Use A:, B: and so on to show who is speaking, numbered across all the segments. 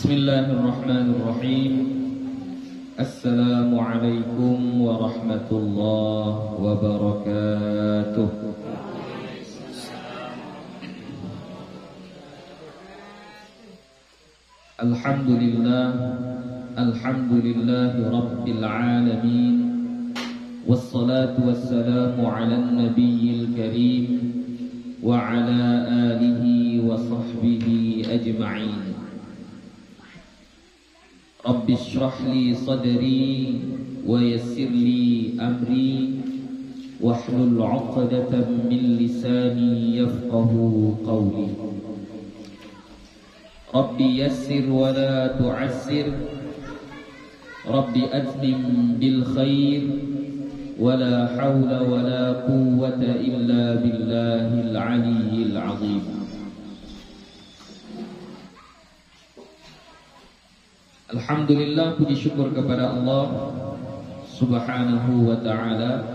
A: Bismillahirrahmanirrahim. Assalamualaikum warahmatullahi wabarakatuh. Alhamdulillahi rabbil alamin. Wassalatu wassalamu ala nabiyyil karim wa ala alihi wa sahbihi ajma'in. Rabbi shrah li sadri wa yassir li amri wahlul 'uqdatam min lisani yafqahu qawli. Rabbi yassir wa la tu'assir, Rabbi atmim bil khair, wa la hawla wa la quwwata illa billahil 'aliyyil 'azim. Alhamdulillah, puji syukur kepada Allah Subhanahu wa ta'ala.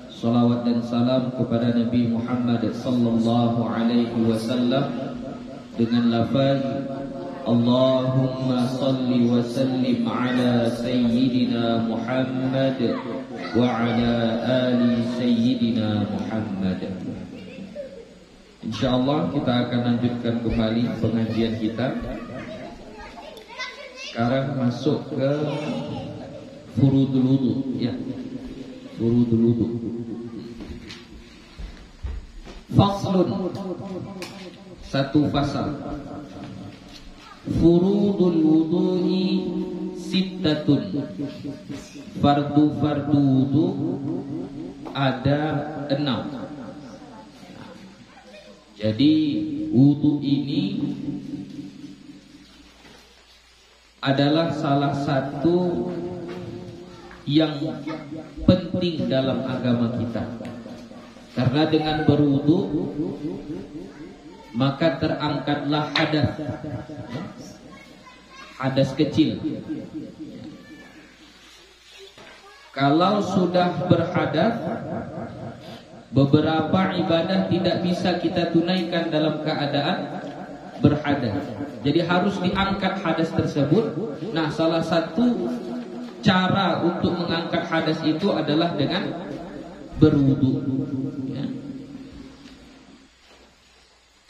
A: Salawat dan salam kepada Nabi Muhammad sallallahu alaihi wasallam dengan lafaz Allahumma salli wa sallim ala sayyidina Muhammad wa ala ali sayyidina Muhammad. InsyaAllah kita akan lanjutkan kembali pengajian kita. Sekarang masuk ke furudul wudu, ya. Furudul wudu. Faslun. Satu fasal. Furudul wudu'i sittatun. Fardu wudu ada 6. Jadi wudu ini adalah salah satu yang penting dalam agama kita. Karena dengan berwudu maka terangkatlah hadas kecil. Kalau sudah berhadas, beberapa ibadah tidak bisa kita tunaikan dalam keadaan berhadas. Jadi harus diangkat hadas tersebut. Nah, salah satu cara untuk mengangkat hadas itu adalah dengan berwudu, ya.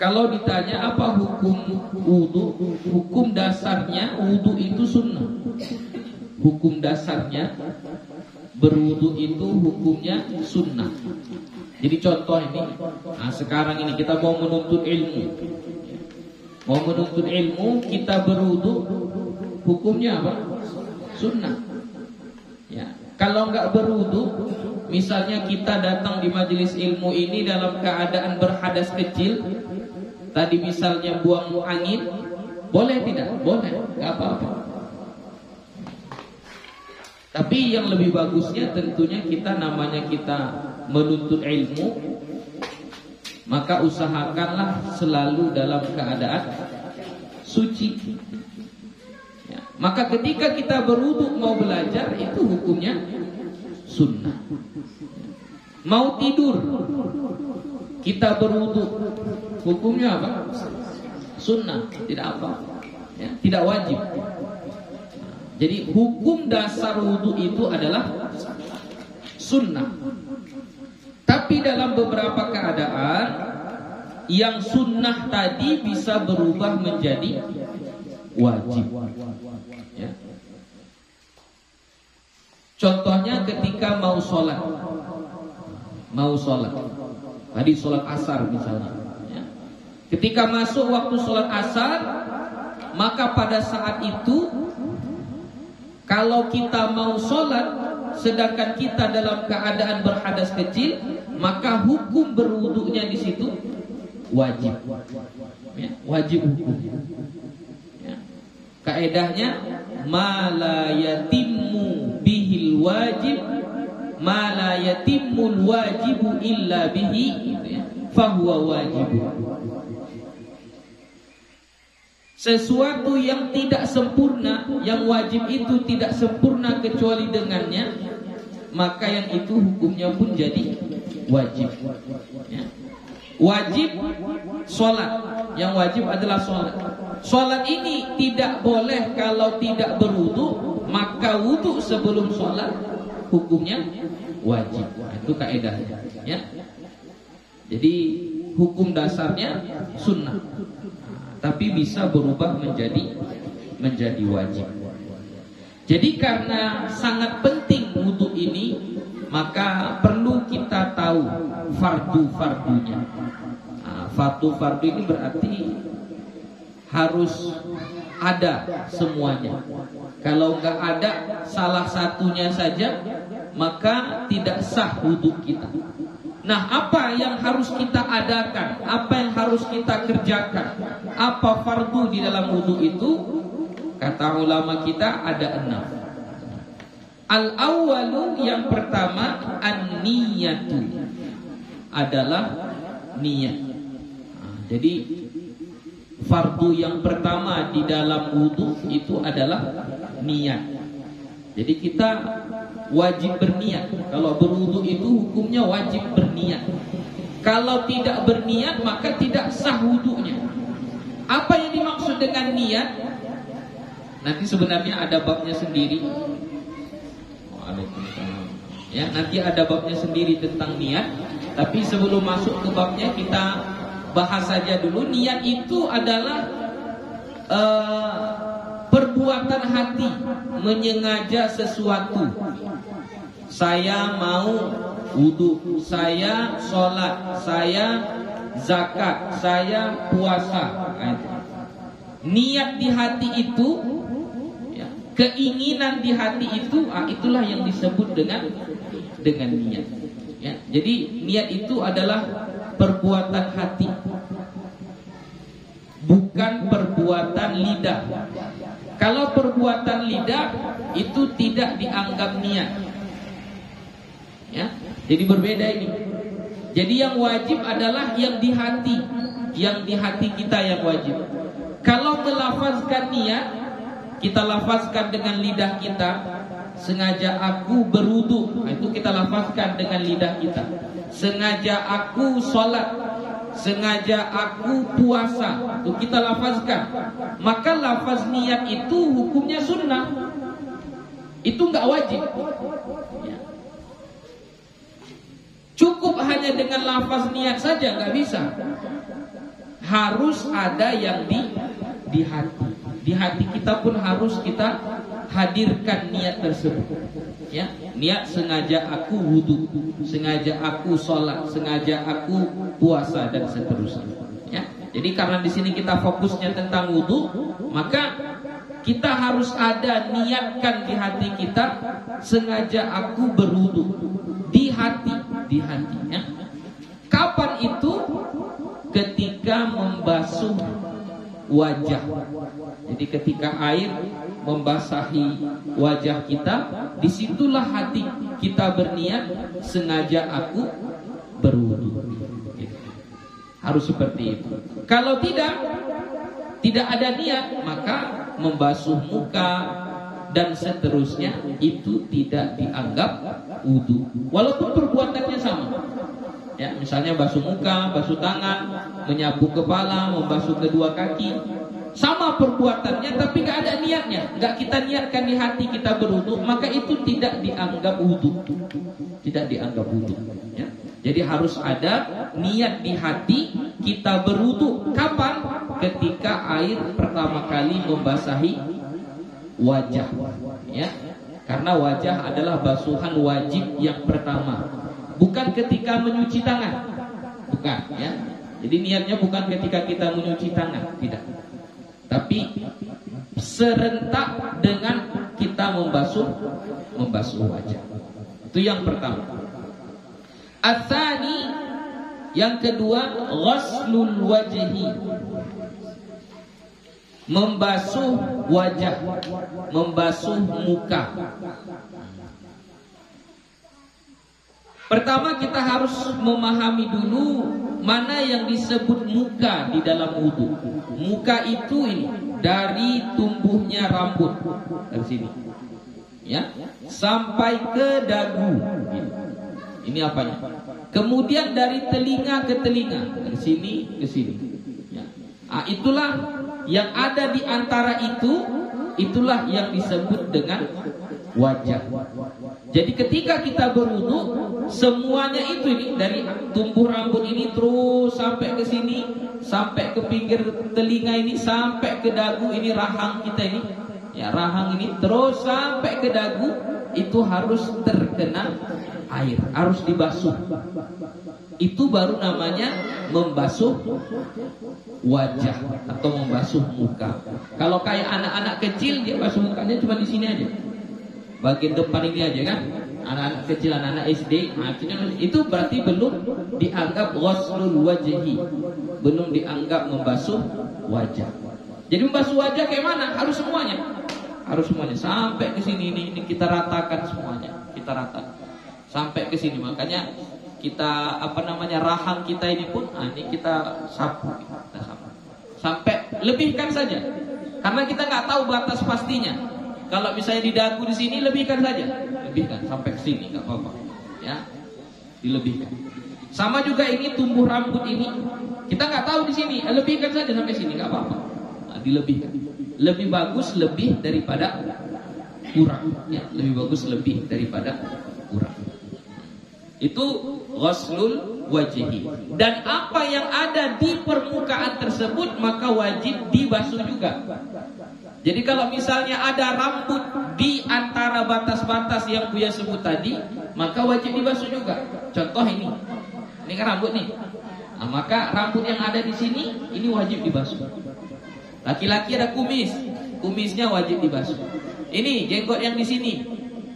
A: Kalau ditanya apa hukum wudu, hukum dasarnya wudu itu sunnah. Hukum dasarnya berwudu itu hukumnya sunnah. Jadi contoh ini, nah sekarang ini kita mau menuntut ilmu. Mau menuntut ilmu, kita berwudu, hukumnya apa? Sunnah. Ya. Kalau enggak berwudu, misalnya kita datang di majelis ilmu ini dalam keadaan berhadas kecil, tadi misalnya buang angin, boleh tidak? Boleh, enggak apa-apa. Tapi yang lebih bagusnya tentunya kita namanya kita menuntut ilmu, maka usahakanlah selalu dalam keadaan suci, ya. Maka ketika kita berwudu mau belajar, itu hukumnya sunnah. Mau tidur kita berwudu, hukumnya apa? Sunnah, tidak apa, ya, tidak wajib. Jadi hukum dasar wudu itu adalah sunnah. Tapi dalam beberapa keadaan yang sunnah tadi bisa berubah menjadi wajib, ya. Contohnya ketika mau sholat, tadi sholat asar misalnya, ya. Ketika masuk waktu sholat asar, maka pada saat itu kalau kita mau sholat sedangkan kita dalam keadaan berhadas kecil, maka hukum berwudunya di situ wajib, ya, wajib hukum, ya. Kaedahnya ma la yatimmu bihil wajib, ma la yatimmul wajibu illa bihi, gitu ya, fahuwa wajib. Sesuatu yang tidak sempurna, yang wajib itu tidak sempurna kecuali dengannya, maka yang itu hukumnya pun jadi wajib, ya. Wajib sholat, yang wajib adalah sholat. Sholat ini tidak boleh kalau tidak berwudu, maka wudu sebelum sholat hukumnya wajib. Itu kaedahnya, ya. Jadi hukum dasarnya sunnah, tapi bisa berubah menjadi wajib. Jadi karena sangat penting wudu ini, maka perlu kita tahu fardu-fardunya. Fardu ini berarti harus ada semuanya. Kalau nggak ada salah satunya saja, maka tidak sah wudu kita. Nah, apa yang harus kita adakan? Apa yang harus kita kerjakan? Apa fardu di dalam wudu itu? Kata ulama kita ada 6. Al-awwalu, yang pertama, an-niyatu, adalah niat. Jadi fardu yang pertama di dalam wudu itu adalah niat. Jadi kita wajib berniat. Kalau berwudu itu hukumnya wajib berniat. Kalau tidak berniat maka tidak sah wudunya. Apa yang dimaksud dengan niat? Nanti sebenarnya ada babnya sendiri. Waalaikumsalam. Ya, nanti ada babnya sendiri tentang niat. Tapi sebelum masuk ke babnya, kita bahas saja dulu. Niat itu adalah perbuatan hati menyengaja sesuatu. Saya mau wudu, saya sholat, saya zakat, saya puasa. Niat di hati itu, ya, keinginan di hati itu, itulah yang disebut dengan niat. Ya, jadi niat itu adalah perbuatan hati, bukan perbuatan lidah. Kalau perbuatan lidah itu tidak dianggap niat. Ya, jadi berbeda ini. Jadi yang wajib adalah yang di hati, kita yang wajib. Kalau melafazkan niat, kita lafazkan dengan lidah kita. Sengaja aku berwudu, itu kita lafazkan dengan lidah kita. Sengaja aku sholat, sengaja aku puasa, itu kita lafazkan. Maka lafaz niat itu hukumnya sunnah, itu nggak wajib. Cukup hanya dengan lafaz niat saja nggak bisa. Harus ada yang di hati. Di hati kita pun harus kita hadirkan niat tersebut. Ya, niat sengaja aku wudu, sengaja aku sholat, sengaja aku puasa, dan seterusnya. Ya, jadi karena di sini kita fokusnya tentang wudu, maka kita harus ada niatkan di hati kita, sengaja aku berwudu, di hati. Ya. Kapan itu? Ketika membasuh wajah. Jadi ketika air membasahi wajah kita, disitulah hati kita berniat, sengaja aku berwudu. Harus seperti itu. Kalau tidak ada niat, maka membasuh muka dan seterusnya itu tidak dianggap wudu, walaupun perbuatannya sama. Ya, misalnya basuh muka, basuh tangan, menyapu kepala, membasuh kedua kaki, sama perbuatannya, tapi nggak ada niatnya, nggak kita niatkan di hati kita berwudu, maka itu tidak dianggap wudu, Ya. Jadi harus ada niat di hati kita berwudu. Kapan? Ketika air pertama kali membasahi wajah, ya, karena wajah adalah basuhan wajib yang pertama, bukan ketika menyuci tangan, bukan, ya. Jadi niatnya bukan ketika kita menyuci tangan, tidak, tapi serentak dengan kita membasuh wajah. Itu yang pertama. Ats-tsani, yang kedua, ghaslul wajhi, membasuh wajah, membasuh muka. Pertama kita harus memahami dulu mana yang disebut muka di dalam wudu. Muka itu ini dari tumbuhnya rambut dari sini, ya, sampai ke dagu. Ini apanya? Kemudian dari telinga ke telinga, dari sini ke sini. Ya. Itulah yang ada di antara itu, itulah yang disebut dengan wajah. Jadi ketika kita berwudu, semuanya itu ini dari tumbuh rambut ini terus sampai ke sini, sampai ke pinggir telinga ini, sampai ke dagu ini, rahang kita ini, ya rahang ini terus sampai ke dagu, itu harus terkena air, harus dibasuh. Itu baru namanya membasuh wajah atau membasuh muka. Kalau kayak anak-anak kecil, dia basuh mukanya cuma di sini aja, bagian depan ini aja kan. Anak-anak kecil, anak-anak SD, itu berarti belum dianggap ghuslul wajhi, belum dianggap membasuh wajah. Jadi membasuh wajah kayak mana? Harus semuanya, harus semuanya sampai ke sini ini kita ratakan semuanya, kita ratakan sampai ke sini. Makanya kita rahang kita ini pun ini kita sapu, sampai lebihkan saja, karena kita nggak tahu batas pastinya. Kalau misalnya di dagu di sini, lebihkan saja, lebihkan sampai ke sini, nggak apa-apa, ya, dilebihkan. Sama juga ini tumbuh rambut ini, kita nggak tahu di sini, lebihkan saja sampai sini, nggak apa-apa, dilebihkan. Lebih bagus lebih daripada kurang, ya, lebih bagus lebih daripada kurang. Itu ghuslul wajhi. Dan apa yang ada di permukaan tersebut maka wajib dibasuh juga. Jadi kalau misalnya ada rambut di antara batas-batas yang Buya sebut tadi, maka wajib dibasuh juga. Contoh ini kan rambut nih. Nah, maka rambut yang ada di sini ini wajib dibasuh. Laki-laki ada kumis, kumisnya wajib dibasuh. Ini jenggot yang di sini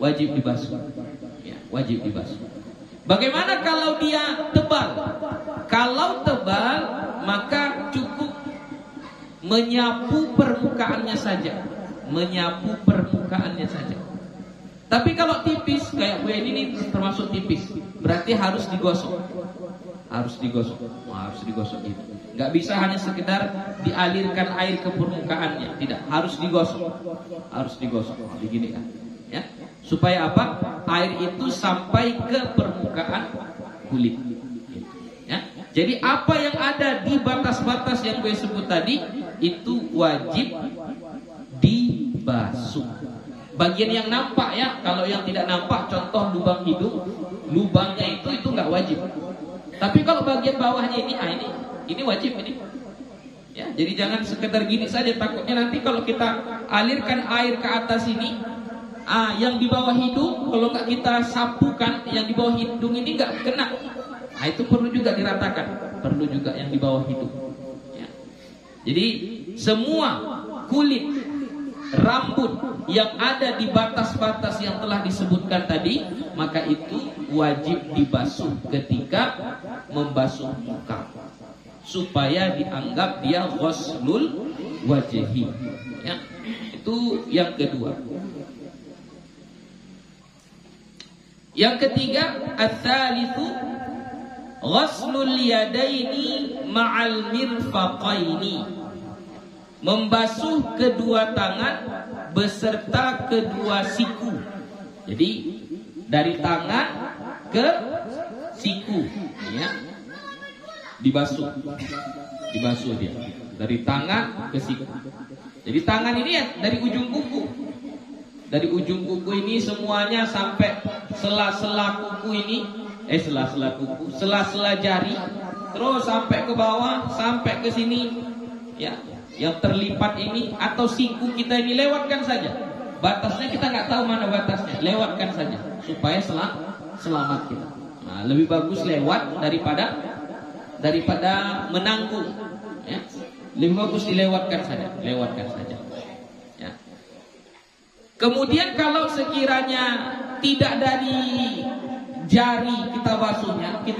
A: wajib dibasuh. Ya, wajib dibasuh. Bagaimana kalau dia tebal? Kalau tebal maka cukup menyapu permukaannya saja, menyapu permukaannya saja. Tapi kalau tipis kayak gue ini termasuk tipis, berarti harus digosok, harus digosok, harus digosok itu. Nggak bisa hanya sekedar dialirkan air ke permukaannya, tidak, harus digosok, harus digosok, begini kan, ya, supaya apa? Air itu sampai ke permukaan kulit. Ya, jadi apa yang ada di batas-batas yang gue sebut tadi itu wajib dibasuh. Bagian yang nampak ya, kalau yang tidak nampak, contoh lubang hidung, lubangnya itu nggak wajib. Tapi kalau bagian bawahnya ini wajib ini. Ya, jadi jangan sekedar gini saja, takutnya nanti kalau kita alirkan air ke atas ini, yang di bawah hidung kalau nggak kita sapukan, yang di bawah hidung ini nggak kena. Nah, itu perlu juga diratakan, perlu juga yang di bawah hidung. Ya. Jadi semua kulit, rambut yang ada di batas-batas yang telah disebutkan tadi, maka itu wajib dibasuh ketika membasuh muka, supaya dianggap dia ghuslul wajhi. Ya. Itu yang kedua. Yang ketiga, ats-tsalitsu ghuslul yadaini ma'al mirfaqaini, membasuh kedua tangan beserta kedua siku. Jadi dari tangan ke siku, ya, dibasuh dia dari tangan ke siku. Jadi tangan ini ya dari ujung kuku, dari ujung kuku ini semuanya sampai sela-sela kuku ini, sela-sela jari, terus sampai ke bawah, sampai ke sini, ya, yang terlipat ini atau siku kita ini lewatkan saja. Batasnya kita nggak tahu mana batasnya, lewatkan saja supaya selamat kita. Nah, lebih bagus lewat daripada menanggung. Ya. Lebih bagus dilewatkan saja, lewatkan saja. Ya. Kemudian kalau sekiranya tidak dari jari kita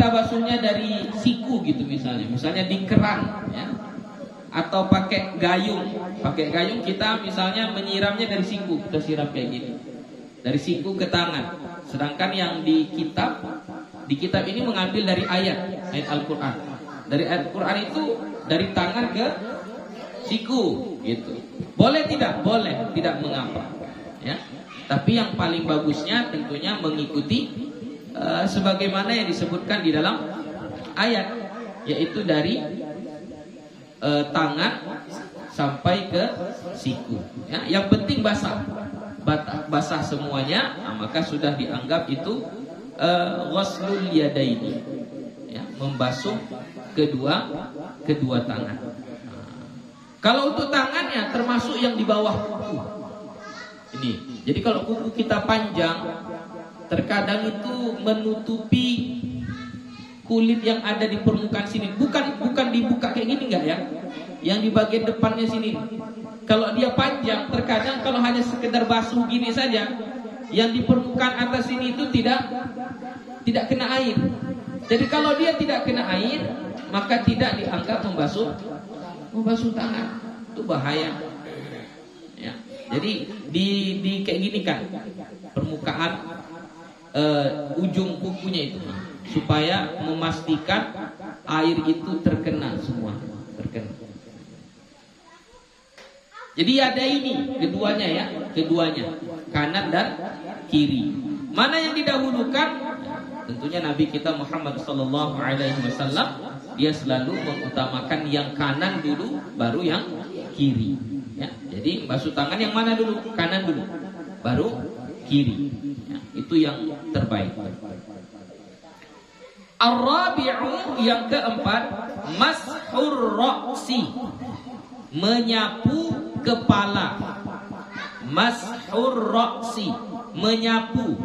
A: basuhnya dari siku gitu misalnya di keran, ya. Atau pakai gayung kita misalnya menyiramnya dari siku, kita siram kayak gini, dari siku ke tangan. Sedangkan yang di kitab ini mengambil dari ayat Al-Quran. Dari ayat Al-Quran itu dari tangan ke siku gitu. Boleh tidak? Boleh, tidak mengapa. Ya. Tapi yang paling bagusnya tentunya mengikuti sebagaimana yang disebutkan di dalam ayat, yaitu dari tangan sampai ke siku. Ya, yang penting basah. Basah semuanya, maka sudah dianggap itu ghuslul yadaini. Ya, membasuh kedua tangan. Kalau untuk tangannya termasuk yang di bawah kuku. Ini. Jadi kalau kuku kita panjang, terkadang itu menutupi kulit yang ada di permukaan sini. Bukan dibuka kayak gini enggak ya? Yang di bagian depannya sini. Kalau dia panjang, terkadang kalau hanya sekedar basuh gini saja, yang di permukaan atas sini itu tidak kena air. Jadi kalau dia tidak kena air, maka tidak dianggap membasuh tangan. Itu bahaya. Ya. Jadi di kayak gini kan permukaan ujung kukunya itu, supaya memastikan air itu terkena semua, terkena. Jadi ada ini keduanya kanan dan kiri. Mana yang didahulukan? Tentunya Nabi kita Muhammad sallallahu alaihi wasallam dia selalu mengutamakan yang kanan dulu baru yang kiri. Ya, jadi basuh tangan yang mana dulu? Kanan dulu, baru kiri. Ya, itu yang terbaik. Ar-rabi'u yang keempat, mashur ra'si, menyapu kepala. Mashur ra'si, menyapu.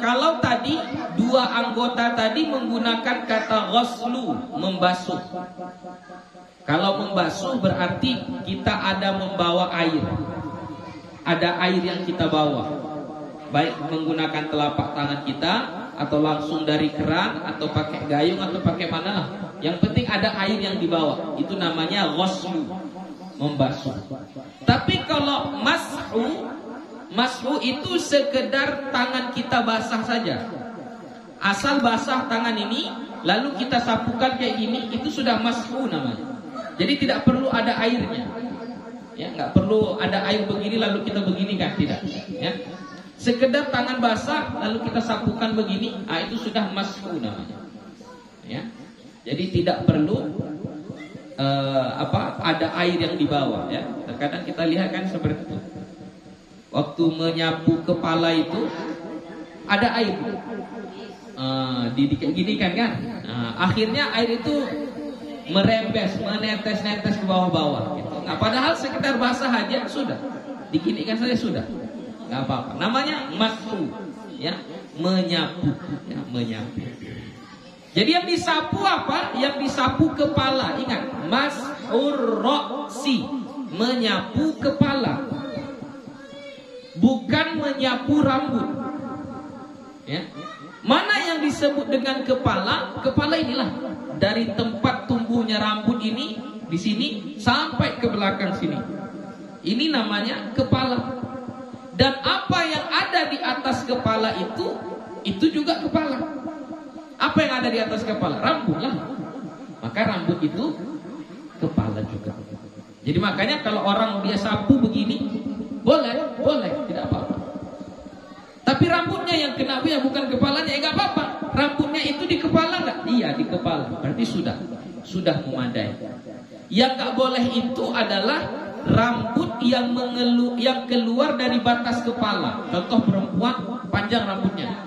A: Kalau tadi dua anggota tadi menggunakan kata ghuslu, membasuh. Kalau membasuh berarti kita ada membawa air. Ada air yang kita bawa. Baik menggunakan telapak tangan kita, atau langsung dari keran, atau pakai gayung, atau pakai mana lah. Yang penting ada air yang dibawa. Itu namanya ghuslu, membasuh. Tapi kalau mashu itu sekedar tangan kita basah saja. Asal basah tangan ini, lalu kita sapukan kayak gini, itu sudah mashu namanya. Jadi tidak perlu ada airnya. Ya, nggak perlu ada air begini lalu kita begini kan, tidak. Ya. Sekedar tangan basah lalu kita sapukan begini, itu sudah mashu namanya. Ya. Jadi tidak perlu ada air yang dibawa. Ya. Terkadang kita lihat kan seperti itu. Waktu menyapu kepala itu ada air, kayak gini kan. Akhirnya air itu merembes, menetes-netes ke bawah-bawah. Gitu. Nah, padahal sekedar basah aja sudah, diginikan saja sudah, nggak apa-apa. Namanya mashu, ya, menyapu, ya, menyapu. Jadi yang disapu apa? Yang disapu kepala. Ingat, mashur ra'si, menyapu kepala. Bukan menyapu rambut. Ya. Mana yang disebut dengan kepala? Kepala inilah dari tempat tumbuhnya rambut ini di sini sampai ke belakang sini. Ini namanya kepala. Dan apa yang ada di atas kepala itu juga kepala. Apa yang ada di atas kepala? Rambut lah. Maka rambut itu kepala juga. Jadi makanya kalau orang dia sapu begini, boleh, tidak apa-apa. Tapi rambutnya yang kena ya bukan kepalanya, enggak apa-apa. Rambutnya itu di kepala enggak? Iya, di kepala. Berarti sudah memadai. Yang enggak boleh itu adalah rambut yang keluar dari batas kepala. Contoh perempuan panjang rambutnya.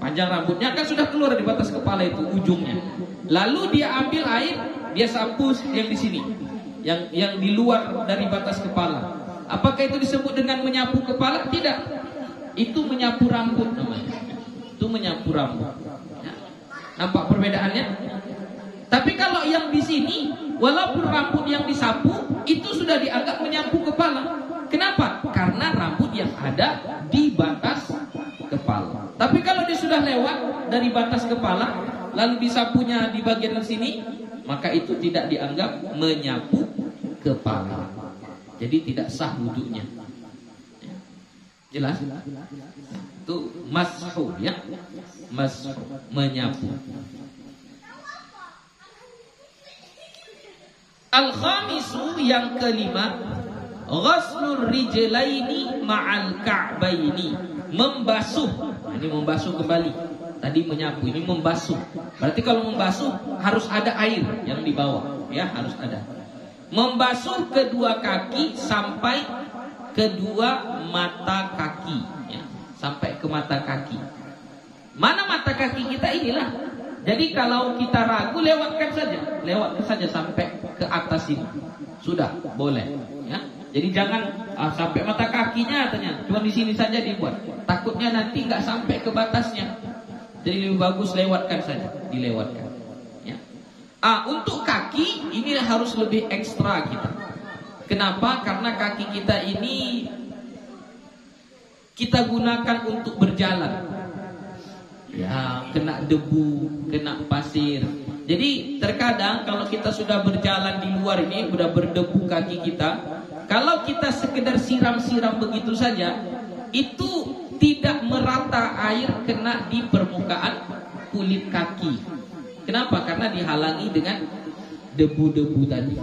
A: Panjang rambutnya kan sudah keluar dari batas kepala itu ujungnya. Lalu dia ambil air, dia sapu yang di sini. Yang di luar dari batas kepala. Apakah itu disebut dengan menyapu kepala? Tidak. Itu menyapu rambut namanya. Itu menyapu rambut. Ya. Nampak perbedaannya? Tapi kalau yang di sini, walaupun rambut yang disapu, itu sudah dianggap menyapu kepala. Kenapa? Karena rambut yang ada di batas kepala. Tapi kalau dia sudah lewat dari batas kepala, lalu disapunya di bagian sini, maka itu tidak dianggap menyapu kepala. Jadi tidak sah wudhunya. Jelas? Itu mashu, ya. Mashu, menyapu. Al-khamisu yang kelima, ghuslur rijlaini ma'al ka'baini, membasuh. Ini membasuh kembali. Tadi menyapu, ini membasuh. Berarti kalau membasuh harus ada air yang dibawa, ya, harus ada. membasuh kedua kaki sampai kedua mata kaki, ya, sampai ke mata kaki. Mana mata kaki kita inilah. Jadi kalau kita ragu, lewatkan saja sampai ke atas ini, sudah boleh. Ya. Jadi jangan sampai mata kakinya katanya, cuma di sini saja dibuat. Takutnya nanti nggak sampai ke batasnya. Jadi lebih bagus lewatkan saja, dilewatkan. Ya. Untuk kaki ini harus lebih ekstra kita. Kenapa? Karena kaki kita ini kita gunakan untuk berjalan. Ya, kena debu, kena pasir. Jadi terkadang kalau kita sudah berjalan di luar ini, sudah berdebu kaki kita, kalau kita sekedar siram-siram begitu saja, itu tidak merata air kena di permukaan kulit kaki. Kenapa? Karena dihalangi dengan debu-debu tadi.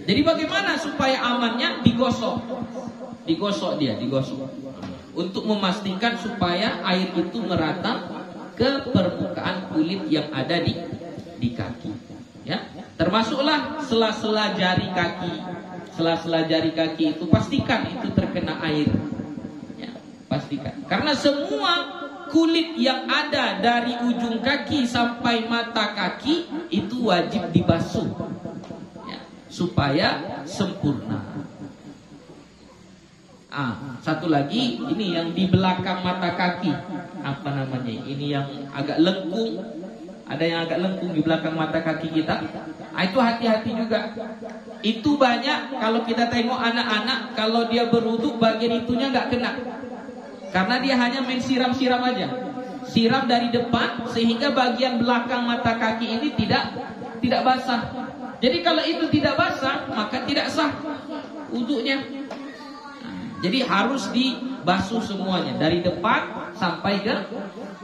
A: Jadi bagaimana supaya amannya? Digosok dia. Untuk memastikan supaya air itu merata ke permukaan kulit yang ada di kaki. Ya, termasuklah sela-sela jari kaki. Sela-sela jari kaki itu pastikan itu terkena air. Ya, pastikan. Karena semua kulit yang ada dari ujung kaki sampai mata kaki itu wajib dibasuh. Ya, supaya sempurna. Satu lagi, ini yang di belakang mata kaki, apa namanya? Ini yang agak lengkung. Ada yang agak lengkung di belakang mata kaki kita. Itu hati-hati juga. Itu banyak kalau kita tengok anak-anak, kalau dia berwudu bagian itunya nggak kena. Karena dia hanya main siram-siram aja. Siram dari depan sehingga bagian belakang mata kaki ini tidak basah. Jadi kalau itu tidak basah, maka tidak sah wudunya. Jadi harus dibasuh semuanya dari depan sampai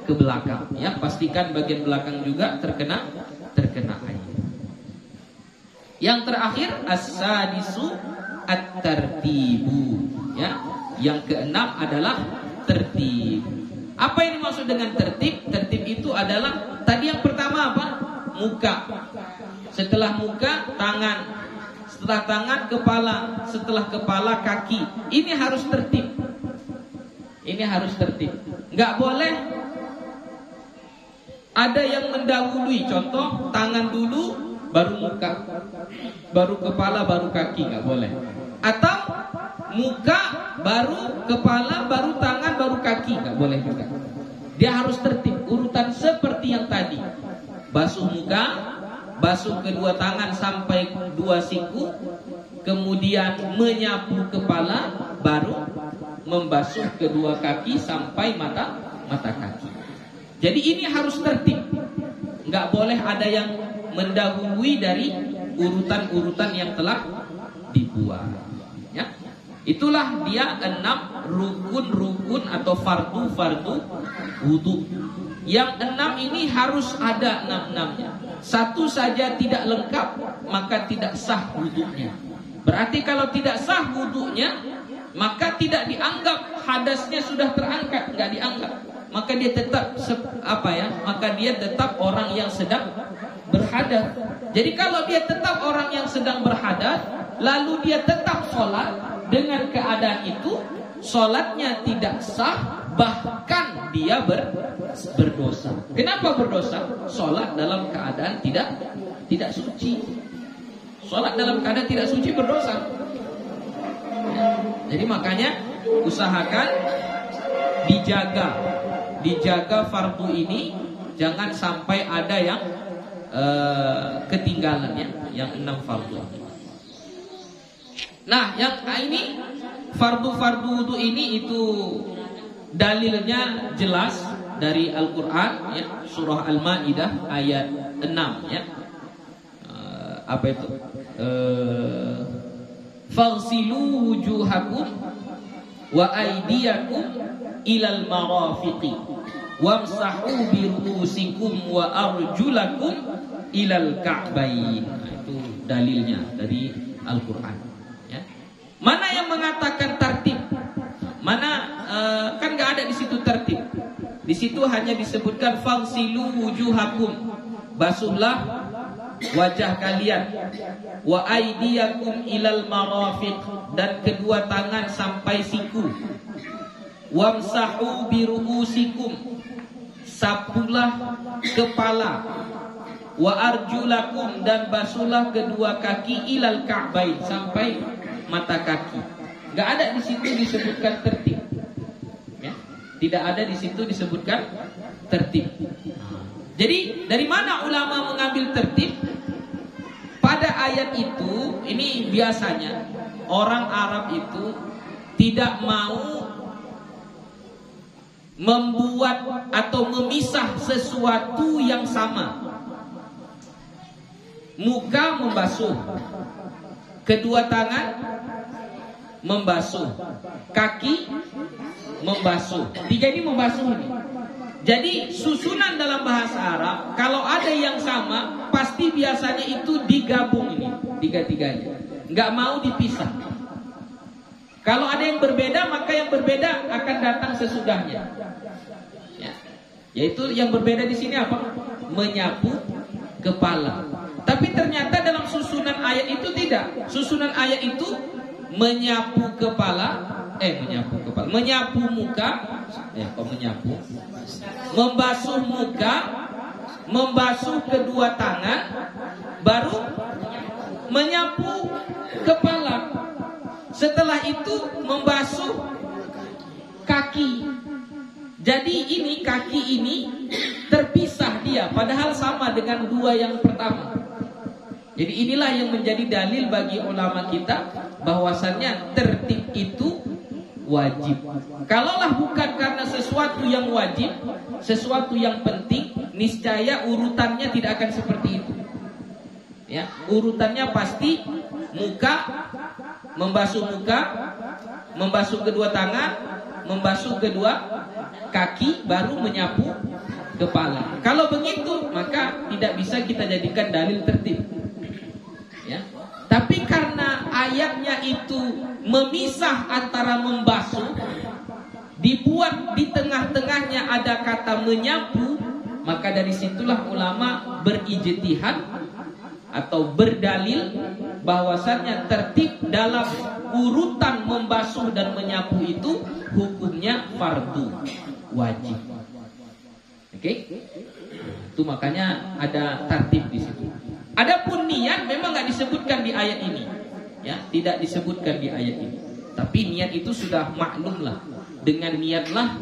A: ke belakang. Ya, pastikan bagian belakang juga terkena air. Yang terakhir as-sadisu at-tartibu. Ya, yang keenam adalah tertib. Apa yang dimaksud dengan tertib? Tertib itu adalah tadi yang pertama apa? Muka. Setelah muka, tangan. Setelah tangan, kepala. Setelah kepala, kaki. Ini harus tertib. Nggak boleh ada yang mendahului. Contoh, tangan dulu, baru muka, baru kepala, baru kaki. Nggak boleh. Atau muka, baru kepala, baru tangan, baru kaki. Nggak boleh juga. Dia harus tertib. Urutan seperti yang tadi. Basuh muka, basuh kedua tangan sampai dua siku, kemudian menyapu kepala, baru membasuh kedua kaki sampai mata kaki. Jadi ini harus tertib. Nggak boleh ada yang mendahului dari urutan-urutan yang telah dibuat. Ya, itulah dia 6 rukun-rukun atau fardu-fardu wudu. Yang 6 ini harus ada 6-6-nya. Satu saja tidak lengkap, maka tidak sah wudunya. Berarti kalau tidak sah wudunya, maka tidak dianggap hadasnya sudah terangkat, nggak dianggap. Maka dia tetap maka dia tetap orang yang sedang berhadas. Jadi kalau dia tetap orang yang sedang berhadas, lalu dia tetap sholat dengan keadaan itu, sholatnya tidak sah, bahkan dia berdosa. Kenapa berdosa? Sholat dalam keadaan tidak suci. Sholat dalam keadaan tidak suci berdosa. Jadi makanya usahakan dijaga fardu ini, jangan sampai ada yang ketinggalan ya, yang 6 fardu. Nah, yang ini fardu-fardu wudu ini itu dalilnya jelas dari Al-Quran ya, surah Al-Maidah ayat 6 ya. Apa itu? Faghsilu wujuhakum wa aydiyakum ilal marafiqi wamsahu bi ru'usikum wa arjulakum ilal ka'bain. Itu dalilnya dari Al-Quran ya. Mana yang mengatakan tertib? Mana kan nggak ada di situ tertib. Di situ hanya disebutkan faghsilu wujuhakum, basuhlah wajah kalian, wa aydiyakum ilal marafiq, dan kedua tangan sampai siku, wamsahu biruusikum, sapulah kepala, wa arjulakum, dan basuhlah kedua kaki ilal ka'bain, sampai mata kaki. Enggak ada di situ disebutkan tertib. Ya, tidak ada di situ disebutkan tertib. Jadi dari mana ulama mengambil tertib? Pada ayat itu, ini biasanya orang Arab itu tidak mau membuat atau memisah sesuatu yang sama. Muka membasuh, kedua tangan membasuh, kaki membasuh. Tiga ini membasuh ini. Jadi susunan dalam bahasa Arab, kalau ada yang sama, pasti biasanya itu digabung ini, tiga-tiganya. Nggak mau dipisah. Kalau ada yang berbeda, maka yang berbeda akan datang sesudahnya. Ya. Yaitu yang berbeda di sini apa? Menyapu kepala. Tapi ternyata dalam susunan ayat itu tidak. Susunan ayat itu menyapu kepala, menyapu muka, membasuh muka, membasuh kedua tangan, baru menyapu kepala. Setelah itu membasuh kaki. Jadi ini kaki ini terpisah dia, padahal sama dengan dua yang pertama. Jadi inilah yang menjadi dalil bagi ulama kita bahwasannya tertib itu wajib. Kalaulah bukan karena sesuatu yang wajib, sesuatu yang penting, niscaya urutannya tidak akan seperti itu. Ya, urutannya pasti muka, membasuh muka, membasuh kedua tangan, membasuh kedua kaki, baru menyapu kepala. Kalau begitu, maka tidak bisa kita jadikan dalil tertib. Ya. Tapi karena ayatnya itu memisah antara membasuh, dibuat di tengah-tengahnya ada kata menyapu, maka dari situlah ulama berijtihad atau berdalil bahwasannya tertib dalam urutan membasuh dan menyapu itu hukumnya fardu, wajib. Oke? Itu makanya ada tertib di situ. Adapun niat memang nggak disebutkan di ayat ini, ya, tidak disebutkan di ayat ini. Tapi niat itu sudah maklum lah. Dengan niatlah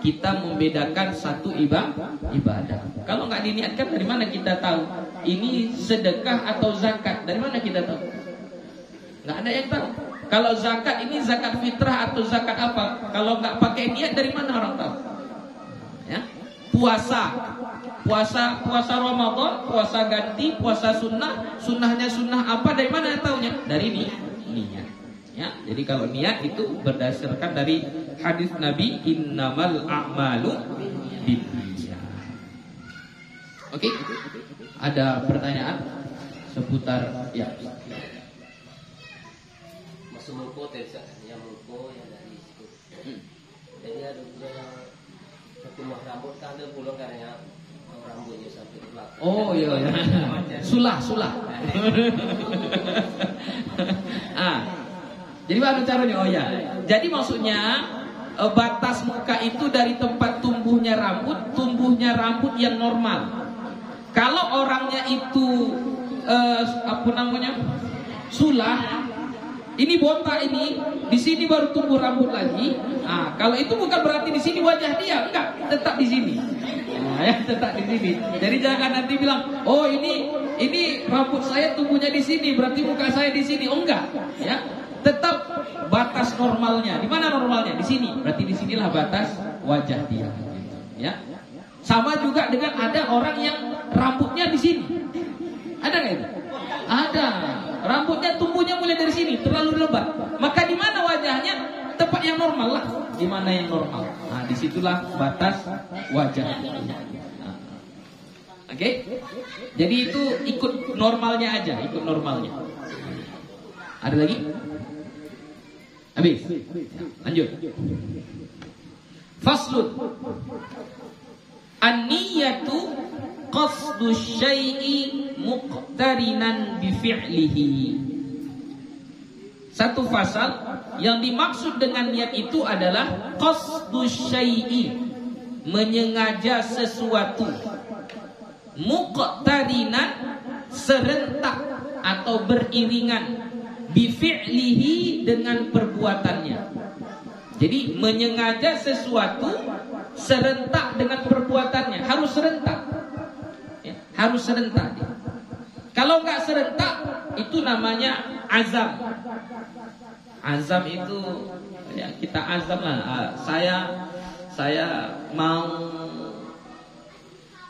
A: kita membedakan satu ibadah. Kalau nggak diniatkan, dari mana kita tahu ini sedekah atau zakat? Dari mana kita tahu? Nggak ada yang tahu. Kalau zakat ini zakat fitrah atau zakat apa? Kalau nggak pakai niat, dari mana orang tahu? Ya, puasa Ramadan, puasa ganti, puasa sunnah, sunnahnya sunnah apa? Dari mana taunya? Dari niat. Ya, jadi kalau niat itu berdasarkan dari hadis Nabi, innamal a'malu binniyat. Oke, ada pertanyaan seputar ya?
B: Masuk muko yang muko yang dari situ. Jadi ada juga yang tumbuh rambut kan ada pulang karena rambutnya sampai ke belakang.
A: Oh iya. Sulah. Jadi bagaimana caranya? Oh ya. Jadi maksudnya batas muka itu dari tempat tumbuhnya rambut yang normal. Kalau orangnya itu sulah, ini botak ini, di sini baru tumbuh rambut lagi. Kalau itu bukan berarti di sini wajah dia, enggak, tetap di sini. Tetap di sini. Jadi jangan nanti bilang, oh ini rambut saya tumbuhnya di sini, berarti muka saya di sini. Oh enggak, ya. Tetap batas normalnya. Di mana normalnya? Di sini. Berarti di sinilah batas wajah dia. Ya. Sama juga dengan ada orang yang rambutnya di sini. Ada nggak itu? Ada. Rambutnya tumbuhnya mulai dari sini, terlalu lebat. Maka di mana wajahnya? Tempat yang normal lah. Di mana yang normal? Disitulah batas wajah. Oke? Jadi itu ikut normalnya aja, ikut normalnya. Ada lagi? Habis. Lanjut. Faslun. An-niyatu qasdu syai'i muqtarinan bi fi'lihi. Satu fasal yang dimaksud dengan niat itu adalah qasdus syai'i, menyengaja sesuatu, muqtarinan, serentak atau beriringan, bi fi'lihi, dengan perbuatannya. Jadi menyengaja sesuatu serentak dengan perbuatannya, harus serentak. Ya, harus serentak. Kalau nggak serentak, itu namanya azam. Azam itu ya, kita azam lah. Saya mau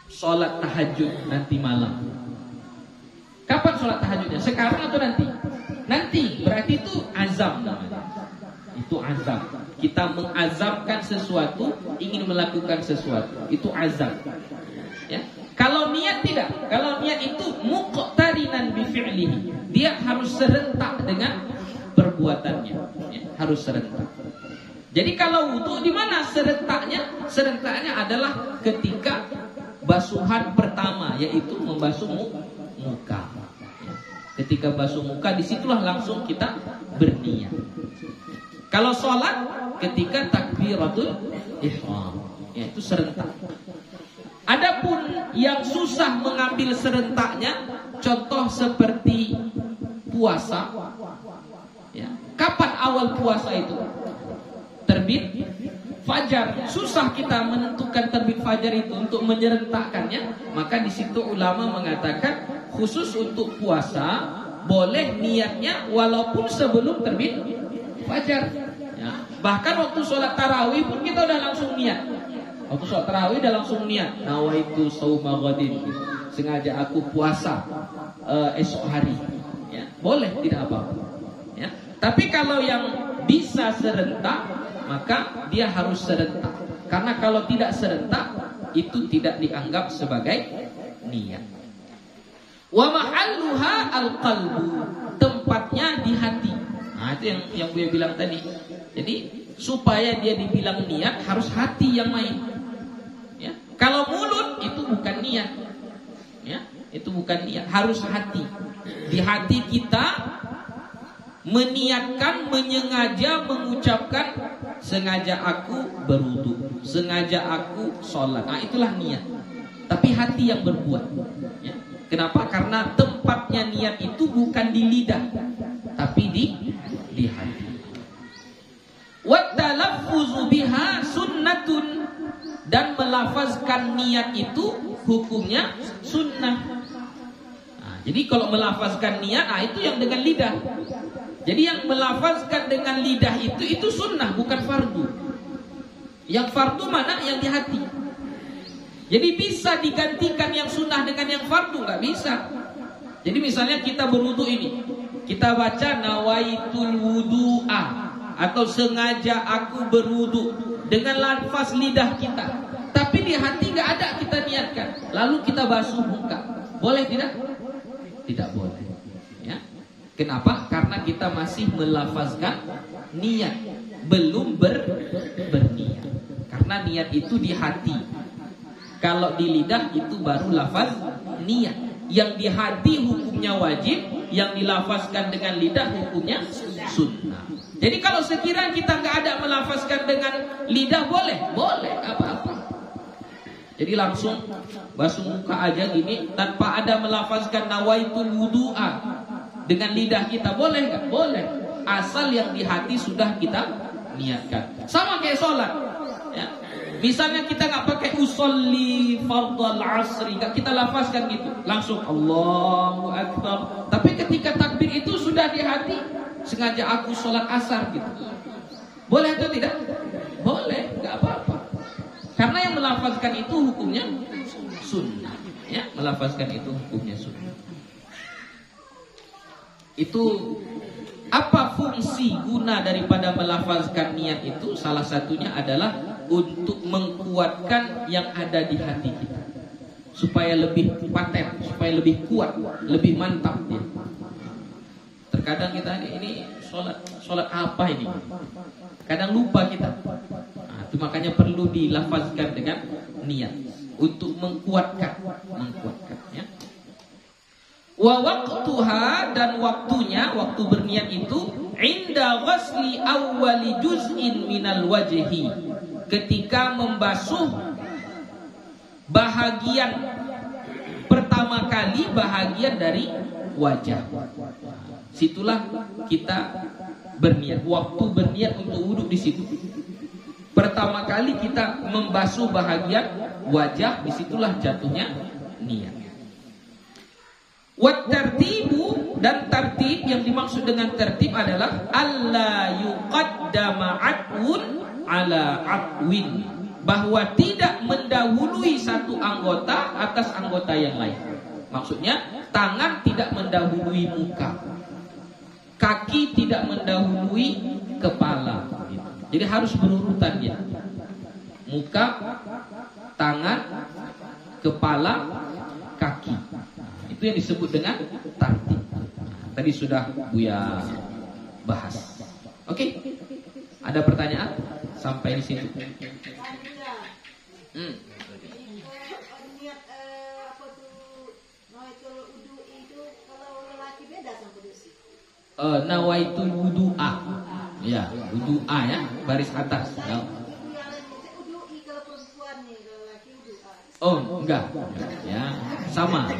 A: sholat tahajud nanti malam. Kapan sholat tahajudnya? Sekarang atau nanti? Nanti. Berarti itu azam namanya. Itu azam. Kita mengazamkan sesuatu, ingin melakukan sesuatu. Itu azam. Ya. Kalau niat tidak. Kalau niat itu muqtarinan bi fi'lihi. Dia harus serentak dengan perbuatannya. Ya, harus serentak. Jadi kalau wudu di mana serentaknya? Serentaknya adalah ketika basuhan pertama, yaitu membasuh muka. Ya. Ketika basuh muka, disitulah langsung kita berniat. Kalau sholat, ketika takbiratul ihram, ya, itu serentak. Adapun yang susah mengambil serentaknya, contoh seperti puasa. Ya. Kapan awal puasa itu? Terbit fajar. Susah kita menentukan terbit fajar itu untuk menyerentakkannya. Maka di situ ulama mengatakan khusus untuk puasa boleh niatnya walaupun sebelum terbit fajar. Ya. Bahkan waktu sholat tarawih pun kita udah langsung niat. Waktu sholat tarawih udah langsung niat. Nawaitu shauma ghadin. Sengaja aku puasa esok hari. Ya. Boleh, tidak apa-apa. Ya. Tapi kalau yang bisa serentak, maka dia harus serentak. Karena kalau tidak serentak, itu tidak dianggap sebagai niat. Wa mahalluha al-qalbu, tempatnya di hati. Nah, itu yang gue bilang tadi. Jadi supaya dia dibilang niat, harus hati yang main. Ya. Kalau mulut itu bukan niat. Ya, itu bukan niat, harus hati. Di hati kita meniatkan, menyengaja mengucapkan, sengaja aku berwudu, sengaja aku sholat. Nah, itulah niat. Tapi hati yang berbuat. Ya. Kenapa? Karena tempatnya niat itu bukan di lidah, tapi di hati. Wa talaffuzu biha sunnatun, dan melafazkan niat itu hukumnya sunnah. Nah, jadi kalau melafazkan niat, itu yang dengan lidah. Jadi yang melafazkan dengan lidah itu sunnah, bukan fardu. Yang fardu mana? Yang di hati. Jadi bisa digantikan yang sunnah dengan yang fardu? Nggak bisa. Jadi misalnya kita berwudu ini, kita baca nawaitul wudu'a, atau sengaja aku berwudu, dengan lafaz lidah kita. Tapi di hati nggak ada kita niatkan. Lalu kita basuh muka. Boleh tidak? Tidak boleh. Ya. Kenapa? Karena kita masih melafazkan niat, belum berniat. Karena niat itu di hati. Kalau di lidah itu baru lafaz niat. Yang di hati hukumnya wajib, yang dilafazkan dengan lidah hukumnya sunnah. Jadi kalau sekiranya kita nggak ada melafazkan dengan lidah, boleh, apa-apa. Jadi langsung basuh muka aja gini tanpa ada melafazkan nawaitul wudu'a dengan lidah kita, boleh nggak? Boleh, asal yang di hati sudah kita niatkan. Sama kayak sholat. Ya. Misalnya kita nggak pakai usolli fardhal asri, nggak kita lafazkan gitu, langsung Allahu Akbar. Tapi ketika takbir itu sudah di hati, sengaja aku sholat asar gitu. Boleh atau tidak? Boleh, nggak apa-apa. Karena yang melafazkan itu hukumnya sunnah. Ya, melafazkan itu hukumnya sunnah. Itu apa fungsi guna daripada melafazkan niat itu? Salah satunya adalah untuk mengkuatkan yang ada di hati kita, supaya lebih paten, supaya lebih kuat, lebih mantap dia. Terkadang kita ini sholat apa ini? Kadang lupa kita. Nah, itu makanya perlu dilafazkan dengan niat untuk mengkuatkan, ya. Wa waqtuha, dan waktunya, waktu berniat itu inda ghasli awwali juz'in minal wajhi, ketika membasuh bahagian pertama kali, bahagian dari wajah. Situlah kita berniat. Waktu berniat untuk wudhu di situ. Pertama kali kita membasuh bahagian wajah, disitulah jatuhnya niat. Wat tartibu, dan tartib yang dimaksud dengan tertib adalah alla yuqaddama atwun ala atwin, bahwa tidak mendahului satu anggota atas anggota yang lain. Maksudnya tangan tidak mendahului muka, kaki tidak mendahului kepala. Jadi harus berurutan dia. Muka, tangan, kepala, kaki. Itu yang disebut dengan tartib. Tadi sudah Buya bahas. Oke. Ada pertanyaan sampai di sini?
C: Niat apa tuh nawaitul wudu itu kalau lelaki beda sama besi.
A: Nawaitul wudu'a. Ya, wudu'a ya, baris atas. Ya. Oh, enggak. Ya, sama.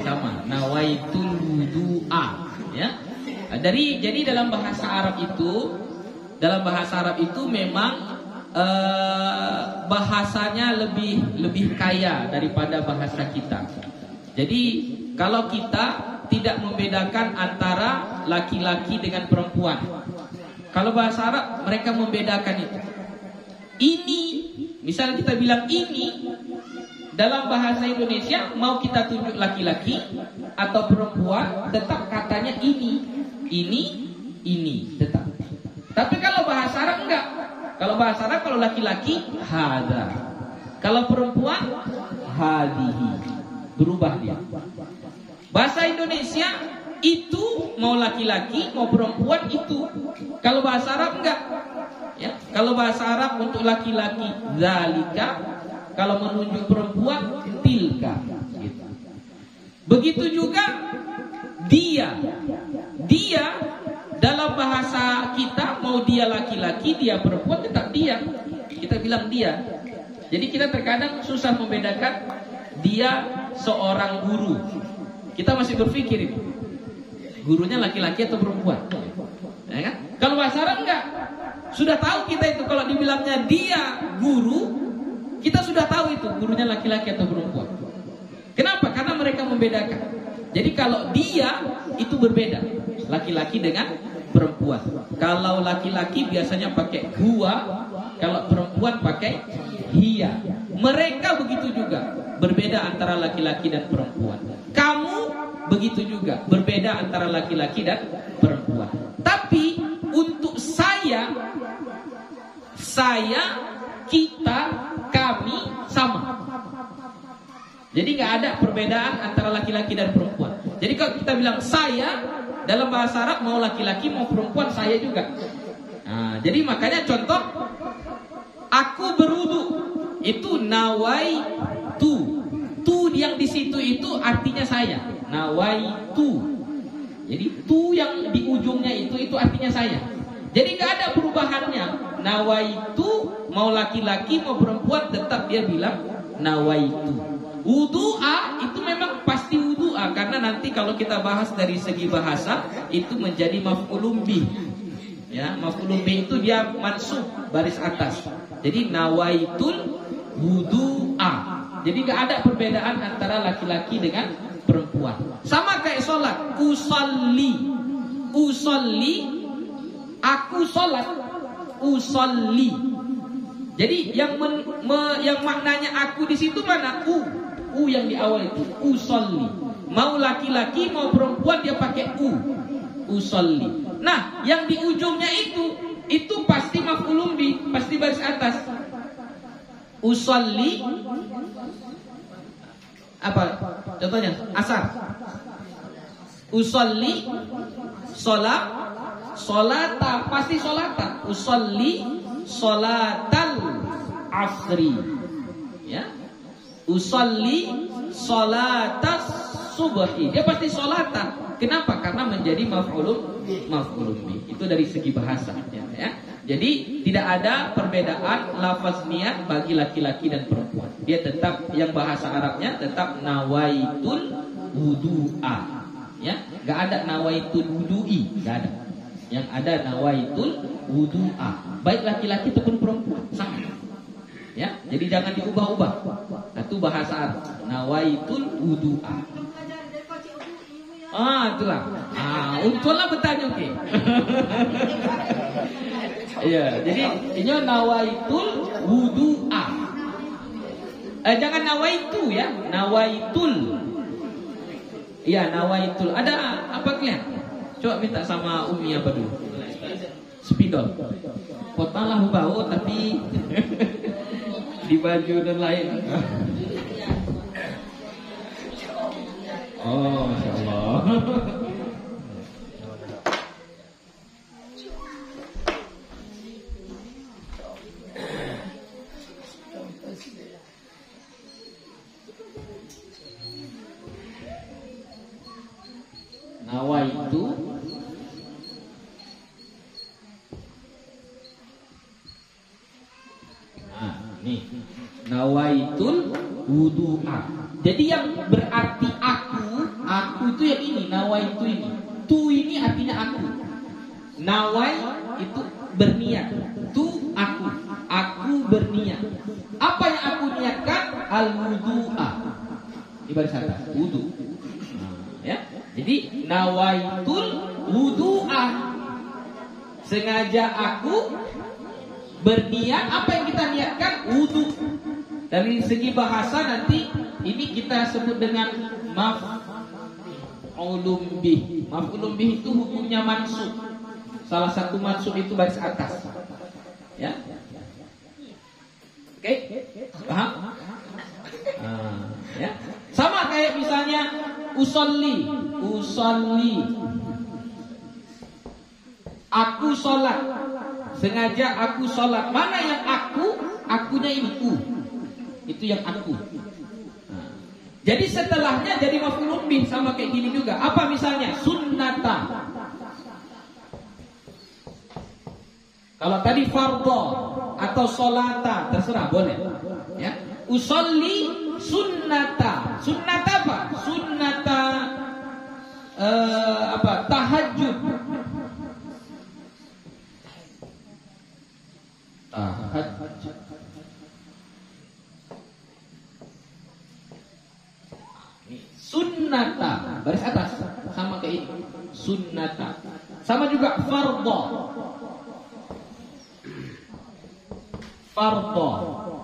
A: Nawaitul wudu'a, ya. Jadi dalam bahasa Arab itu memang bahasanya lebih kaya daripada bahasa kita. Jadi kalau kita tidak membedakan antara laki-laki dengan perempuan, kalau bahasa Arab mereka membedakan itu. Ini, misalnya kita bilang ini, dalam bahasa Indonesia mau kita tunjuk laki-laki atau perempuan, tetap katanya ini tetap. Tapi kalau bahasa Arab enggak. Kalau bahasa Arab, kalau laki-laki hada, kalau perempuan hadihi, berubah dia. Bahasa Indonesia itu mau laki-laki mau perempuan itu. Kalau bahasa Arab enggak. Ya, kalau bahasa Arab untuk laki-laki zalika, kalau menunjuk perempuan tilka. Gitu. Begitu juga dia dalam bahasa kita mau dia laki-laki dia perempuan tetap dia. Kita bilang dia. Jadi kita terkadang susah membedakan dia seorang guru. Kita masih berpikir itu gurunya laki-laki atau perempuan, ya kan? Kalau bahasa Arab enggak. Sudah tahu kita itu kalau dibilangnya dia guru, kita sudah tahu itu gurunya laki-laki atau perempuan. Kenapa? Karena mereka membedakan. Jadi kalau dia itu berbeda, laki-laki dengan perempuan. Kalau laki-laki biasanya pakai huwa, kalau perempuan pakai hiya. Mereka begitu juga, berbeda antara laki-laki dan perempuan. Kamu begitu juga, berbeda antara laki-laki dan perempuan. Tapi untuk saya, kita, kami sama. Jadi nggak ada perbedaan antara laki-laki dan perempuan. Jadi kalau kita bilang saya, dalam bahasa Arab mau laki-laki mau perempuan saya juga. Nah, jadi makanya contoh, aku berwudu itu nawaitu. Tu yang di situ itu artinya saya. Nawaitu. Jadi tu yang di ujungnya itu artinya saya. Jadi nggak ada perubahannya. Nawaitu mau laki-laki mau perempuan tetap dia bilang nawaitu. Wudu'a itu memang pasti wudu'a, karena nanti kalau kita bahas dari segi bahasa itu menjadi maf'ulun bih. Ya, maf'ulun bih itu dia mansub baris atas. Jadi nawaitul wudu'a. Jadi nggak ada perbedaan antara laki-laki dengan perempuan. Sama kayak sholat. Usolli, aku sholat. Usolli. Jadi yang maknanya aku di situ mana? U yang di awal itu. Usolli. Mau laki-laki mau perempuan dia pakai usolli. Nah, yang di ujungnya itu pasti maf'ulun bih, pasti baris atas. Usolli. Apa contohnya? Asar. Usolli, solata, pasti solata. Usolli, solatal asri. Ya. Usolli, solatas subhi, dia pasti sholatan. Kenapa? Karena menjadi maf'ulun bih. Itu dari segi bahasa ya. Jadi tidak ada perbedaan lafaz niat bagi laki-laki dan perempuan. Dia tetap, yang bahasa Arabnya tetap nawaitul wudu'a. Ya, enggak ada nawaitul wudu'i, enggak ada. Yang ada nawaitul wudu'a. Baik laki-laki ataupun perempuan, sama. Ya, jadi jangan diubah-ubah. Itu bahasa Arab. Nawaitul wudu'a. Itulah. Untunglah bertanya oke. Iya, jadi ini nawaitul wudu'a. Jangan nawaitu ya, nawaitul. Iya, nawaitul. Ada apa kalian? Coba minta sama Umi apa dulu? Spidol. Potonglah bau tapi di baju dan lain. Oh, Masya Allah. Nawaitu nih, nawaitul wudu'a. Jadi yang berarti aku itu yang ini, nawaitu ini. Tu ini artinya aku. Nawai itu berniat. Tu aku berniat. Apa yang aku niatkan? Al-wudu'a. Di baris atas, wudu. Ya. Jadi nawaitul wudu'a. Sengaja aku berniat. Apa yang kita niatkan? Wudu. Dari segi bahasa nanti ini kita sebut dengan maf'ulun bih. Maf'ulun bih itu hukumnya mansub. Salah satu mansub itu baris atas. Ya. Oke? Paham? Ya. Sama kayak misalnya usolli. Aku sholat. Sengaja aku sholat. Mana yang aku? Akunya ini itu yang aku. Jadi setelahnya jadi maf'ulun bih, sama kayak gini juga. Apa misalnya? Sunnata. Kalau tadi fardho atau sholata, terserah boleh. Ya. Usolli sunnata. Sunnata apa? Sunnata tahajud. Sunnata, baris atas, sama kayak ini. Sunnata. Sama juga fardho. Fardho,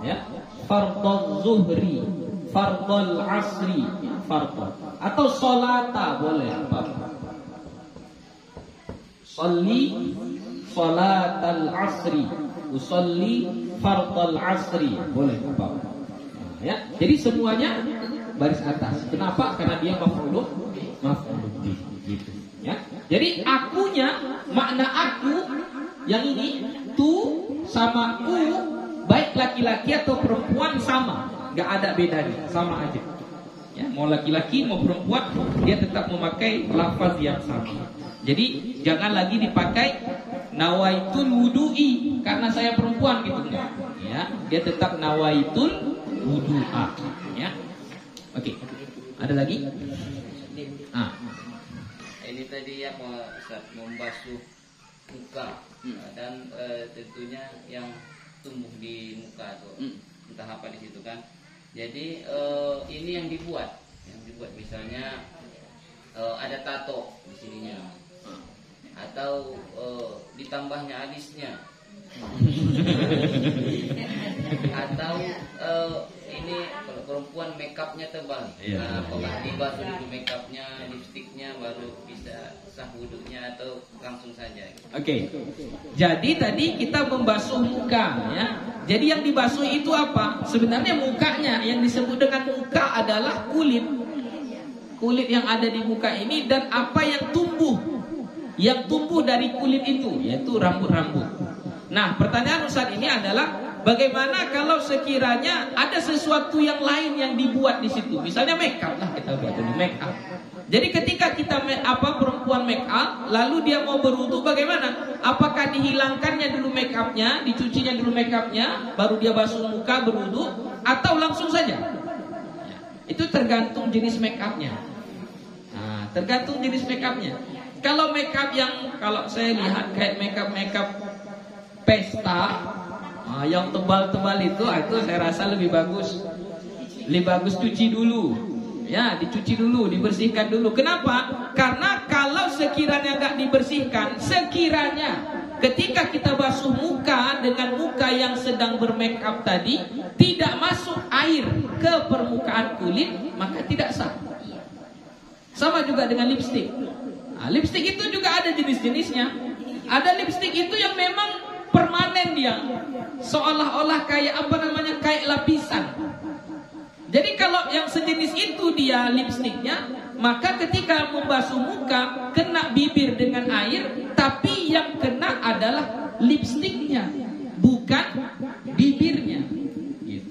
A: ya. Fardho zuhri, fardho asri, fardho. Atau sholata boleh apa? Sholli sholatal asri, usolli fardhal asri, boleh apa? Ya. Jadi semuanya baris atas. Kenapa? Karena dia maf'ulun bih gitu. Ya. Jadi akunya, makna aku yang ini tu sama baik laki-laki atau perempuan sama, nggak ada bedanya, sama aja. Ya, mau laki-laki mau perempuan dia tetap memakai lafaz yang sama. Jadi jangan lagi dipakai nawaitul wudu'i karena saya perempuan gitu enggak. Ya, dia tetap nawaitul wudu'a. Ya. Oke. Ada lagi?
D: Ini tadi yang membasuh muka dan tentunya yang tumbuh di muka tuh entah apa di situ kan. Jadi ini yang dibuat misalnya ada tato di sininya atau ditambahnya alisnya atau ini kalau perempuan makeupnya tebal, dibasuh dulu makeupnya, lipstiknya baru bisa sah wudunya atau langsung saja.
A: Oke. Jadi tadi kita membasuh muka, ya. Jadi yang dibasuh itu apa? Sebenarnya mukanya. Yang disebut dengan muka adalah kulit. Kulit yang ada di muka ini dan apa yang tumbuh. Yang tumbuh dari kulit itu, yaitu rambut-rambut. Nah, pertanyaan Ustaz ini adalah Bagaimana kalau sekiranya ada sesuatu yang lain yang dibuat di situ? Misalnya make up lah, kita buat dulu make up. Jadi ketika kita perempuan make up, lalu dia mau berwudu, bagaimana? Apakah dihilangkannya dulu make upnya, dicucinya dulu make upnya, baru dia basuh muka berwudu, atau langsung saja? Itu tergantung jenis make upnya. Nah, tergantung jenis make upnya. Kalau make up yang, kalau saya lihat kayak make up pesta, yang tebal-tebal itu saya rasa lebih bagus cuci dulu, ya, dicuci dulu, dibersihkan dulu. Kenapa? Karena kalau sekiranya nggak dibersihkan, sekiranya ketika kita basuh muka dengan muka yang sedang bermake up tadi tidak masuk air ke permukaan kulit, maka tidak sah. Sama juga dengan lipstik. Nah, lipstik itu juga ada jenis-jenisnya. Ada lipstik itu yang memang permanen, dia seolah-olah kayak kayak lapisan. Jadi kalau yang sejenis itu dia lipstiknya, maka ketika membasuh muka kena bibir dengan air, tapi yang kena adalah lipstiknya, bukan bibirnya gitu.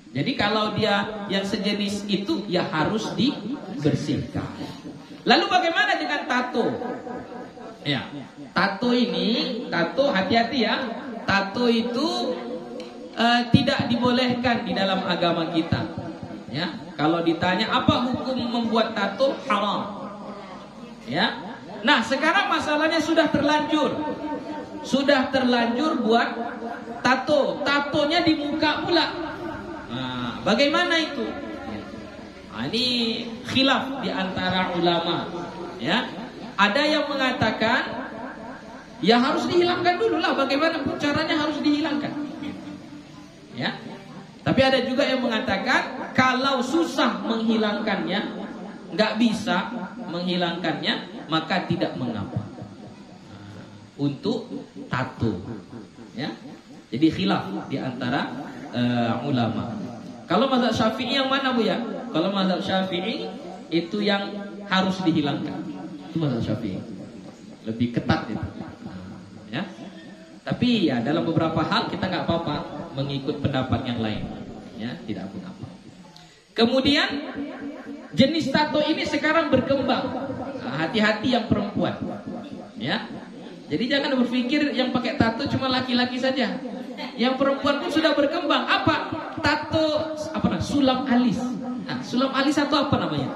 A: Jadi kalau dia yang sejenis itu ya harus dibersihkan. Lalu bagaimana dengan tato? Ya, tato hati-hati ya. Tato itu tidak dibolehkan di dalam agama kita. Ya, kalau ditanya apa hukum membuat tato, haram. Ya. Nah, sekarang masalahnya sudah terlanjur buat tato. Tatonya di muka pula. Nah, bagaimana itu? Nah, ini khilaf di antara ulama. Ya. Ada yang mengatakan ya harus dihilangkan dulu lah. Bagaimana caranya harus dihilangkan? Ya. Tapi ada juga yang mengatakan kalau susah menghilangkannya, nggak bisa menghilangkannya, maka tidak mengapa untuk tato. Ya. Jadi khilaf di antara ulama. Kalau mazhab Syafi'i yang mana, Bu ya? Kalau mazhab Syafi'i itu yang harus dihilangkan. Itu mazhab Syafi'i. Lebih ketat itu. Ya. Tapi ya dalam beberapa hal kita nggak apa-apa mengikut pendapat yang lain. Ya, tidak apa-apa. Kemudian jenis tato ini sekarang berkembang. Nah, hati-hati yang perempuan. Ya. Jadi jangan berpikir yang pakai tato cuma laki-laki saja. Yang perempuan pun sudah berkembang. Apa? Tato sulam alis. Nah, sulam alis atau apa namanya?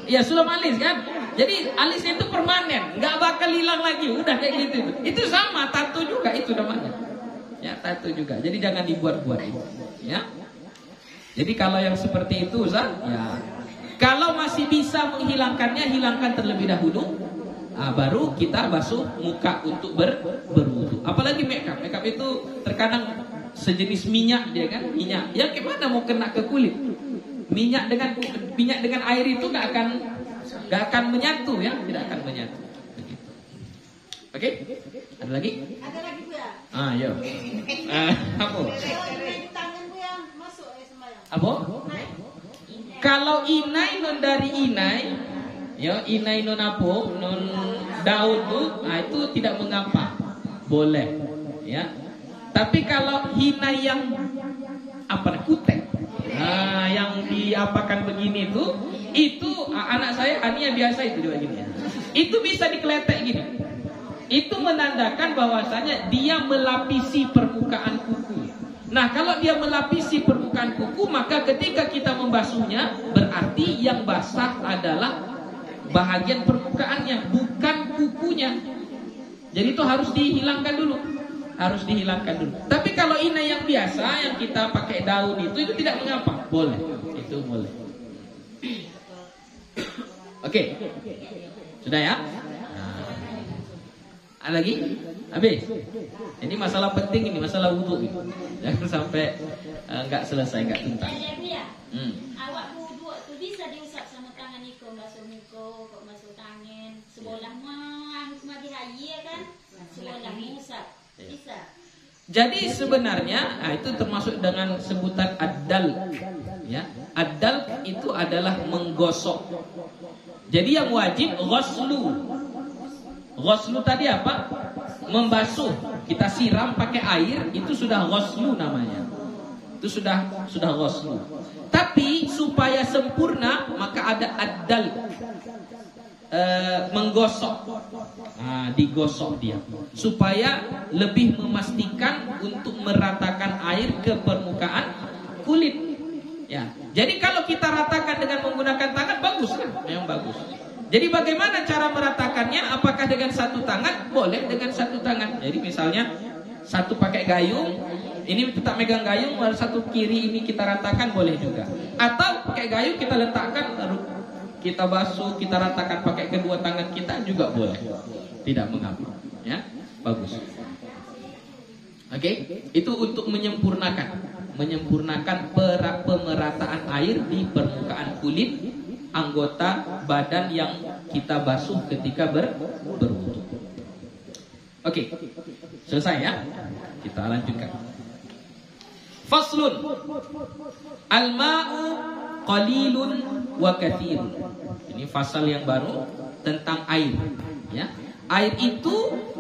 A: Iya, sulam alis kan. Jadi alisnya itu permanen, nggak bakal hilang lagi. Udah kayak gitu. Itu sama, tato juga itu namanya. Ya, tato juga. Jadi jangan dibuat-buat itu. Ya. Jadi kalau yang seperti itu, Ustaz, ya. Kalau masih bisa menghilangkannya, hilangkan terlebih dahulu. Baru kita basuh muka untuk berwudu. Apalagi makeup. Makeup itu terkadang sejenis minyak dia kan, minyak. Ya gimana mau kena ke kulit? Minyak dengan air itu nggak akan menyatu ya, tidak akan menyatu. Begitu. Oke? Ada lagi?
C: Ada lagi, Bu ya?
A: Yo. Apa?
C: Tangan Bu yang masuk sembahyang.
A: Apa? Kalau inai non dari inai, ya inai non apa? Non daun tuh, itu tidak mengapa. Boleh, ya. Tapi kalau hinai yang kutek. Yang diapakan begini itu anak saya Ania biasa itu juga gini ya. Itu bisa dikeletek gini. Itu menandakan bahwasanya dia melapisi permukaan kuku. Nah, kalau dia melapisi permukaan kuku, maka ketika kita membasuhnya berarti yang basah adalah bahagian permukaannya, bukan kukunya. Jadi itu harus dihilangkan dulu. Tapi kalau inai yang biasa yang kita pakai daun itu tidak mengapa, boleh, itu boleh. Oke, sudah ya. Ada lagi? Habis. Ini masalah penting ini, masalah wudu. Jangan sampai nggak selesai, nggak tuntas.
E: Awak wudu tu bisa diusap sama tangan iko, basuh muka, kok basuh tangan, sebelah mah dihayi kan, sebelah usap. Bisa.
A: Jadi sebenarnya itu termasuk dengan sebutan ad-dal. Ya, ad-dal itu adalah menggosok. Jadi yang wajib ghuslu. Ghuslu tadi apa? Membasuh. kita siram pakai air, itu sudah ghuslu namanya. Itu sudah ghuslu. Tapi supaya sempurna maka ada ad-dal, menggosok. Nah, digosok dia supaya lebih memastikan untuk meratakan air ke permukaan kulit. Ya. Jadi kalau kita ratakan dengan menggunakan tangan bagus kan? Memang bagus. Jadi bagaimana cara meratakannya? Apakah dengan satu tangan? Boleh dengan satu tangan. Jadi misalnya satu pakai gayung, ini tetap megang gayung, lalu satu kiri ini kita ratakan, boleh juga. Atau pakai gayung kita letakkan, lalu kita basuh, kita ratakan pakai kedua tangan kita juga boleh. Tidak mengapa, ya, bagus. Oke, itu untuk menyempurnakan pemerataan air di permukaan kulit anggota badan yang kita basuh ketika berwudu. Oke, selesai ya. Kita lanjutkan. Faslun. Al-ma'u qalilun wa katsirun. Ini fasal yang baru tentang air, ya. Air itu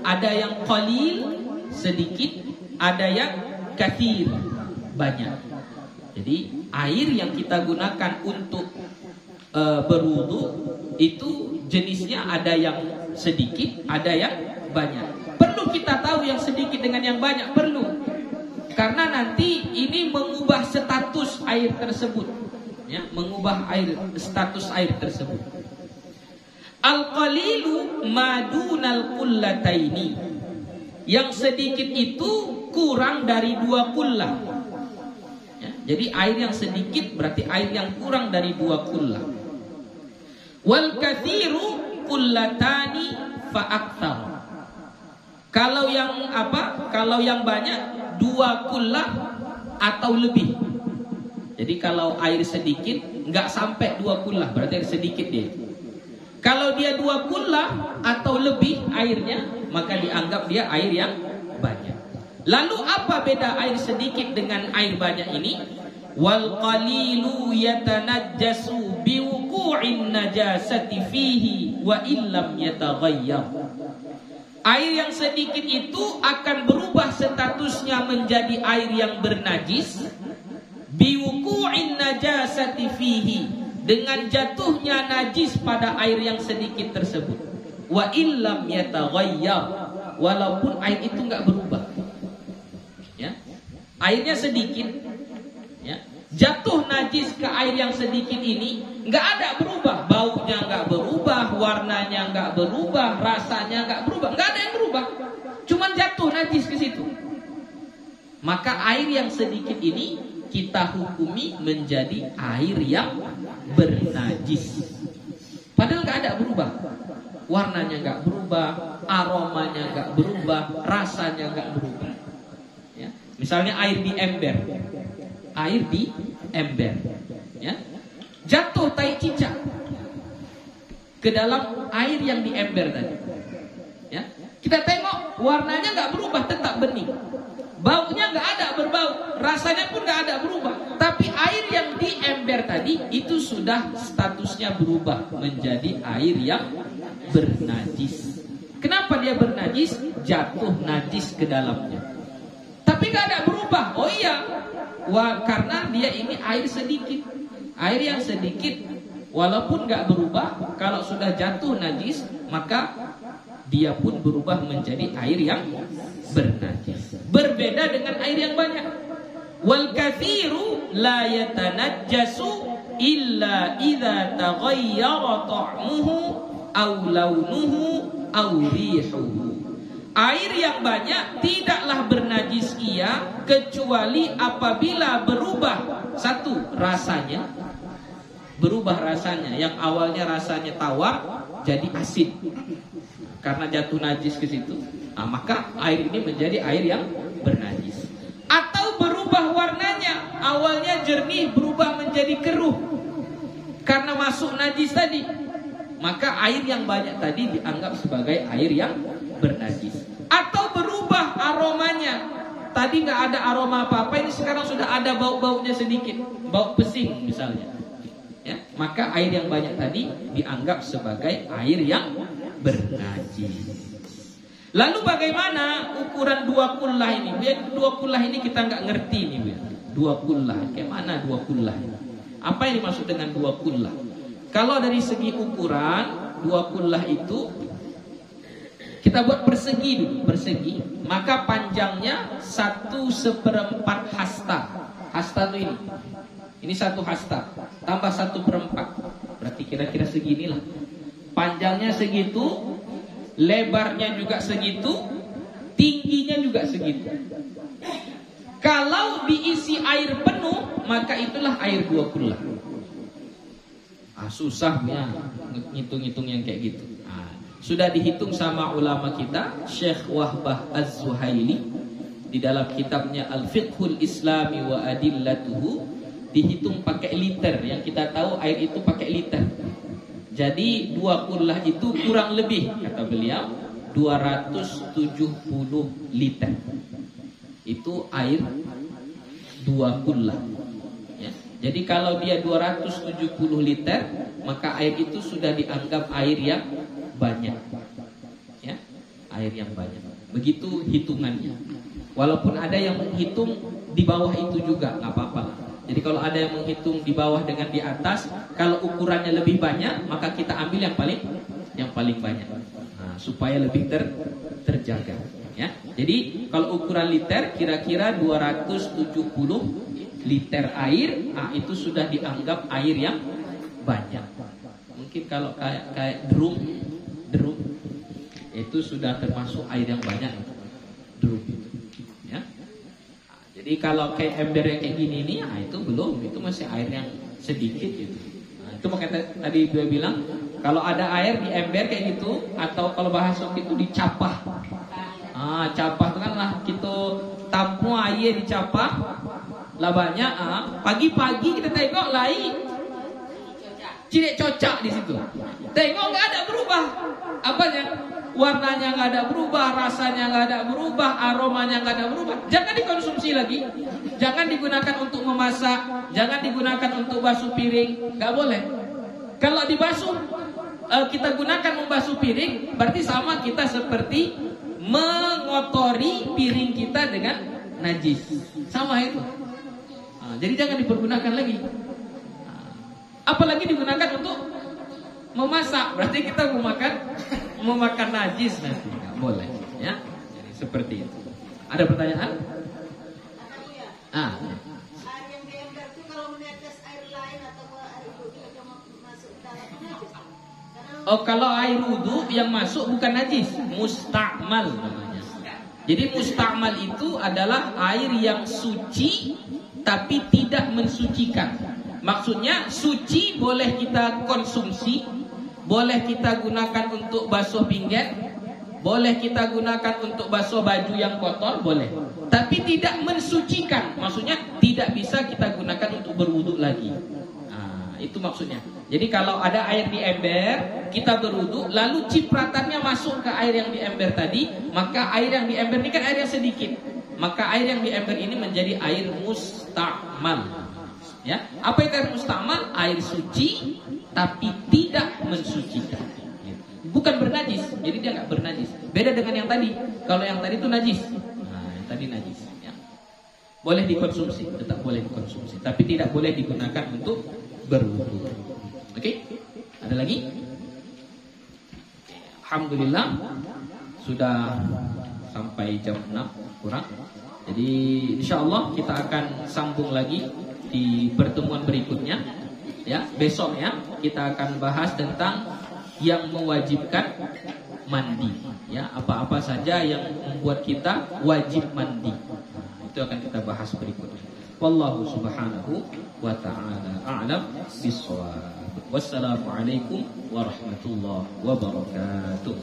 A: ada yang qalil, sedikit, ada yang katsir, banyak. Jadi air yang kita gunakan untuk berwudu itu jenisnya ada yang sedikit, ada yang banyak. Perlu kita tahu yang sedikit dengan yang banyak, perlu. Karena nanti ini mengubah status air tersebut, ya, mengubah status air tersebut. Al-qalilu madunal qullataini. Yang sedikit itu kurang dari 2 kullah. Ya, jadi air yang sedikit berarti air yang kurang dari 2 kullah. Wal katsiru kullatani fa aktsar. Kalau yang banyak 2 kullah atau lebih. Jadi kalau air sedikit nggak sampai 2 kullah, berarti air sedikit dia. Kalau dia 2 kullah atau lebih airnya, maka dianggap dia air yang banyak. Lalu apa beda air sedikit dengan air banyak ini? Wal qalilu yatanajjasu biwuqu'in najasati fihi wa illam yataghayyar. Air yang sedikit itu akan berubah statusnya menjadi air yang bernajis biwuqu'in najasati fihi, dengan jatuhnya najis pada air yang sedikit tersebut. Wa illam yataghayyar, walaupun air itu enggak berubah. Ya. Airnya sedikit, ya. Jatuh najis ke air yang sedikit ini enggak ada berubah, baunya enggak berubah, warnanya enggak berubah, rasanya enggak berubah, enggak ada yang berubah. Cuman jatuh najis ke situ. Maka air yang sedikit ini kita hukumi menjadi air yang bernajis. Padahal nggak ada berubah, warnanya nggak berubah, aromanya nggak berubah, rasanya nggak berubah. Ya. Misalnya air di ember, ya. Jatuh tai cicak ke dalam air yang di ember tadi. Ya. Kita tengok warnanya nggak berubah, tetap bening. Baunya nggak ada berbau, rasanya pun nggak ada berubah. Tapi air yang di ember tadi itu sudah statusnya berubah menjadi air yang bernajis. Kenapa dia bernajis? Jatuh najis ke dalamnya. Tapi nggak ada berubah. Oh iya, karena dia ini air sedikit. Air yang sedikit, walaupun nggak berubah, kalau sudah jatuh najis, maka dia pun berubah menjadi air yang bernajis. Berbeda dengan air yang banyak. Wal katsiru la yatanajjasu illa idza taghayyara ta'muhu aw launuhu aw rihuhu. Air yang banyak tidaklah bernajis ia kecuali apabila berubah satu, rasanya. Berubah rasanya, yang awalnya rasanya tawar jadi asin karena jatuh najis ke situ. Nah, maka air ini menjadi air yang bernajis. Atau berubah warnanya, awalnya jernih berubah menjadi keruh karena masuk najis tadi. Maka air yang banyak tadi dianggap sebagai air yang bernajis. Atau berubah aromanya, tadi nggak ada aroma apa-apa, ini sekarang sudah ada bau-baunya sedikit, bau pesing misalnya, ya, maka air yang banyak tadi dianggap sebagai air yang bernajis. Lalu bagaimana ukuran 2 kullah ini? Biar 2 kullah ini kita nggak ngerti nih, biar 2 kullah. Kayak mana 2 kullah? Apa yang dimaksud dengan 2 kullah? Kalau dari segi ukuran 2 kullah itu kita buat persegi dulu, persegi. Maka panjangnya 1/4 hasta. Hasta itu ini. Ini 1 hasta. Tambah 1/4. Berarti kira-kira seginilah. Panjangnya segitu, lebarnya juga segitu, tingginya juga segitu. Kalau diisi air penuh, maka itulah air 2 kullah. Susahnya ngitung-ngitung yang kayak gitu. Sudah dihitung sama ulama kita, Syekh Wahbah Az-Zuhaili di dalam kitabnya Al-Fiqhul Islami wa Adillatuhu, dihitung pakai liter. Yang kita tahu air itu pakai liter. Jadi 2 kullah itu kurang lebih, kata beliau, 270 liter. Itu air 2 kullah. Ya. Jadi kalau dia 270 liter, maka air itu sudah dianggap air yang banyak. Ya, air yang banyak. Begitu hitungannya. Walaupun ada yang menghitung di bawah itu juga, nggak apa-apa. Jadi kalau ada yang menghitung di bawah dengan di atas, kalau ukurannya lebih banyak, maka kita ambil yang paling banyak. Nah, supaya lebih terjaga. Ya. Jadi kalau ukuran liter kira-kira 270 liter air, itu sudah dianggap air yang banyak. Mungkin kalau kayak drum itu sudah termasuk air yang banyak. Drum itu. Ya. Jadi kalau kayak ember yang kayak gini nih, itu belum, itu masih air yang sedikit gitu. Nah, itu makanya tadi gue bilang, kalau ada air di ember kayak gitu, atau kalau bahasa itu dicapah. Capah itu kan lah kita tampung air dicapah, lah banyak. Pagi-pagi kita tengok lain, cilek cocak di situ. Tengok nggak ada berubah, apanya? Warnanya nggak ada berubah, rasanya nggak ada berubah, aromanya nggak ada berubah. Jangan dikonsumsi lagi, jangan digunakan untuk memasak, jangan digunakan untuk basuh piring, nggak boleh. Kalau dibasuh, kita gunakan membasuh piring, berarti sama kita seperti mengotori piring kita dengan najis, sama itu. Jadi jangan dipergunakan lagi. Apalagi digunakan untuk memasak, berarti kita memakan najis nanti, nggak boleh, ya. Jadi seperti itu. Ada pertanyaan?
C: Air yang di ember itu kalau menetes air lain atau air wudhu itu masuk dalam najis.
A: Kalau air wudhu yang masuk bukan najis, musta'mal namanya. Jadi musta'mal itu adalah air yang suci tapi tidak mensucikan. Maksudnya suci boleh kita konsumsi, boleh kita gunakan untuk basuh pinggan, boleh kita gunakan untuk basuh baju yang kotor, boleh. Tapi tidak mensucikan, maksudnya tidak bisa kita gunakan untuk berwudu lagi. Itu maksudnya. Jadi kalau ada air di ember, kita berwudu, lalu cipratannya masuk ke air yang di ember tadi, maka air yang di ember ini kan air yang sedikit. Maka air yang di ember ini menjadi air musta'mal. Ya, apa itu air musta'mal? Air suci tapi tidak mensucikan. Bukan bernajis, jadi dia nggak bernajis. Beda dengan yang tadi. Kalau yang tadi itu najis. Yang tadi najis. Ya. Boleh dikonsumsi, tetap boleh dikonsumsi, tapi tidak boleh digunakan untuk berwudu. Oke? Ada lagi? Alhamdulillah sudah sampai jam 6 kurang. Jadi insyaallah kita akan sambung lagi di pertemuan berikutnya. Ya, besok ya kita akan bahas tentang yang mewajibkan mandi. Ya, apa-apa saja yang membuat kita wajib mandi. Itu akan kita bahas berikutnya. Wallahu subhanahu wa ta'ala a'lam bis-shawab. Wassalamualaikum warahmatullahi wabarakatuh.